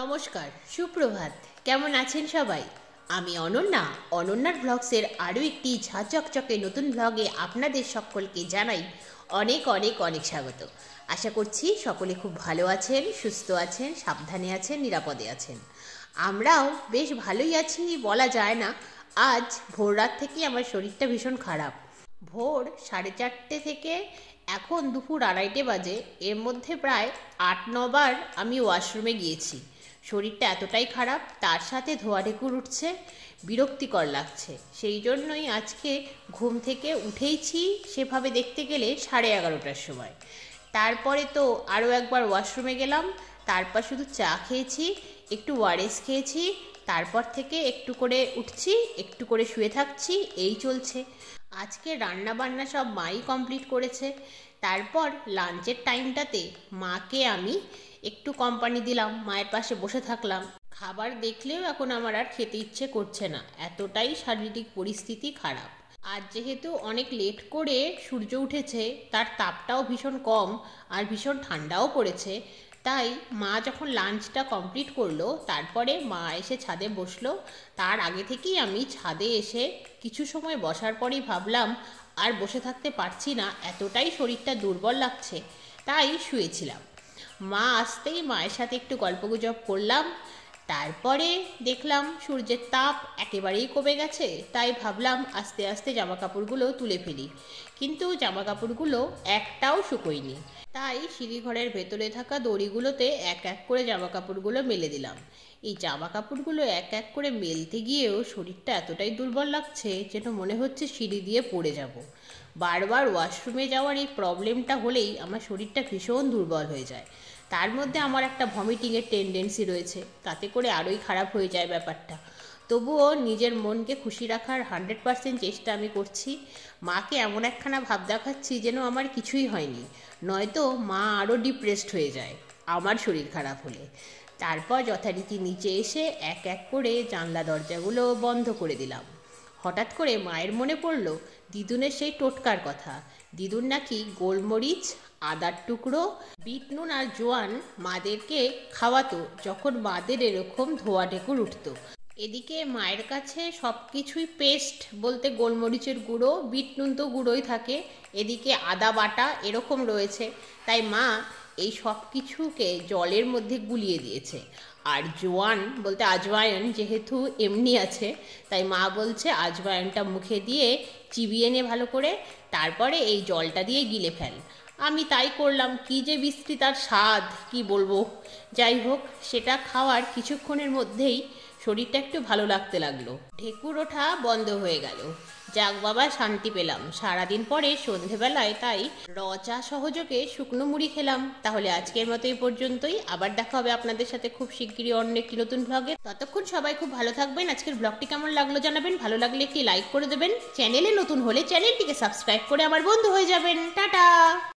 নমস্কার, সুপ্রভাত। কেমন আছেন সবাই? আমি অনন্যার ব্লগসের আরও একটি ঝাঁচকচকে নতুন ব্লগে আপনাদের সকলকে জানাই অনেক অনেক অনেক স্বাগত। আশা করছি সকলে খুব ভালো আছেন, সুস্থ আছেন, সাবধানে আছেন, নিরাপদে আছেন। আমরাও বেশ ভালোই আছি বলা যায় না। আজ ভোর রাত থেকেই আমার শরীরটা ভীষণ খারাপ। ভোর 4:30 থেকে এখন দুপুর 2:30 বাজে, এর মধ্যে প্রায় 8-9 বার আমি ওয়াশরুমে গিয়েছি। শরীরটা এতটাই খারাপ, তার সাথে ধোয়া ঢেকুর উঠছে, বিরক্তিকর লাগছে। সেই জন্যই আজকে ঘুম থেকে উঠেইছি সেভাবে দেখতে গেলে 11:30টার সময়। তারপরে তো আরও একবার ওয়াশরুমে গেলাম, তারপর শুধু চা খেয়েছি, একটু ওআরএস খেয়েছি, তারপর থেকে একটু করে উঠছি, একটু করে শুয়ে থাকছি, এই চলছে। আজকে রান্না বান্না সব মাই কমপ্লিট করেছে। তারপর লাঞ্চের টাইমটাতে মাকে আমি একটু কোম্পানি দিলাম, মায়ের পাশে বসে থাকলাম। খাবার দেখলেও এখন আমার আর খেতে ইচ্ছে করছে না, এতটাই শারীরিক পরিস্থিতি খারাপ। আজ যেহেতু অনেক লেট করে সূর্য উঠেছে, তার তাপটাও ভীষণ কম আর ভীষণ ঠান্ডাও পড়েছে। তাই মা যখন লাঞ্চটা কমপ্লিট করলো, তারপরে মা এসে ছাদে বসলো। তার আগে থেকেই আমি ছাদে এসে কিছু সময় বসার পরেই ভাবলাম আর বসে থাকতে পারছি না, এতটাই শরীরটা দুর্বল লাগছে, তাই শুয়েছিলাম। মা আসতেই মায়ের সাথে একটু গল্পগুজব করলাম। তারপরে দেখলাম সূর্যের তাপ একেবারেই কমে গেছে, তাই ভাবলাম আস্তে আস্তে জামা কাপড়গুলো তুলে ফেলি। কিন্তু জামা কাপড়গুলো একটাও শুকোয়নি, তাই সিঁড়িঘরের ভেতরে থাকা দড়িগুলোতে এক এক করে জামা কাপড়গুলো মেলে দিলাম। এই জামা কাপড়গুলো এক এক করে মেলতে গিয়েও শরীরটা এতটাই দুর্বল লাগছে যেন মনে হচ্ছে সিঁড়ি দিয়ে পড়ে যাব। বারবার ওয়াশরুমে যাওয়ার এই প্রবলেমটা হলেই আমার শরীরটা ভীষণ দুর্বল হয়ে যায়। তার মধ্যে আমার একটা ভমিটিংয়ের টেন্ডেন্সি রয়েছে, তাতে করে আরোই খারাপ হয়ে যায় ব্যাপারটা। তবুও নিজের মনকে খুশি রাখার 100% চেষ্টা আমি করছি। মাকে এমন একখানা ভাব দেখাচ্ছি যেন আমার কিছুই হয়নি, নয়তো মা আরও ডিপ্রেসড হয়ে যায় আমার শরীর খারাপ হলে। তারপর যথারীতি নিচে এসে এক এক করে জানলা দরজাগুলো বন্ধ করে দিলাম। হঠাৎ করে মায়ের মনে পড়ল দিদুনের সেই টোটকার কথা। দিদুন নাকি গোলমরিচ, আদার টুকরো, বিট নুন আর জোয়ান মাদেরকে খাওয়াতো যখন মাদের এরকম ধোয়া ঢেকুর উঠতো। এদিকে মায়ের কাছে সব কিছুই পেস্ট বলতে গোলমরিচের গুঁড়ো, বিট নুন তো গুঁড়োই থাকে, এদিকে আদা বাটা এরকম রয়েছে। তাই মা এই সব কিছুকে জলের মধ্যে গুলিয়ে দিয়েছে। আর জোয়ান বলতে আজওয়াইন যেহেতু এমনি আছে, তাই মা বলছে আজওয়াইনটা মুখে দিয়ে চিবিয়ে নে ভালো করে, তারপরে এই জলটা দিয়ে গিলে ফেল। আমি তাই করলাম। কি যে বিশ্রী তার স্বাদ, কি বলবো। যাই হোক, সেটা খাওয়ার কিছুক্ষণের মধ্যেই শরীরটা একটু ভালো লাগতে লাগলো, ঢেকুর ওঠা বন্ধ হয়ে গেল। যাক বাবা, শান্তি পেলাম। সারাদিন পরে সন্ধেবেলায় তাই চা সহযোগে শুকনো মুড়ি খেলাম। তাহলে আজকের মতো এই পর্যন্তই। আবার দেখা হবে আপনাদের সাথে খুব শিগগিরই অন্য একটি নতুন ব্লগে। ততক্ষণ সবাই খুব ভালো থাকবেন। আজকের ব্লগটি কেমন লাগলো জানাবেন, ভালো লাগলে একটি লাইক করে দেবেন, চ্যানেলে নতুন হলে চ্যানেলটিকে সাবস্ক্রাইব করে আমার বন্ধু হয়ে যাবেন। টাটা।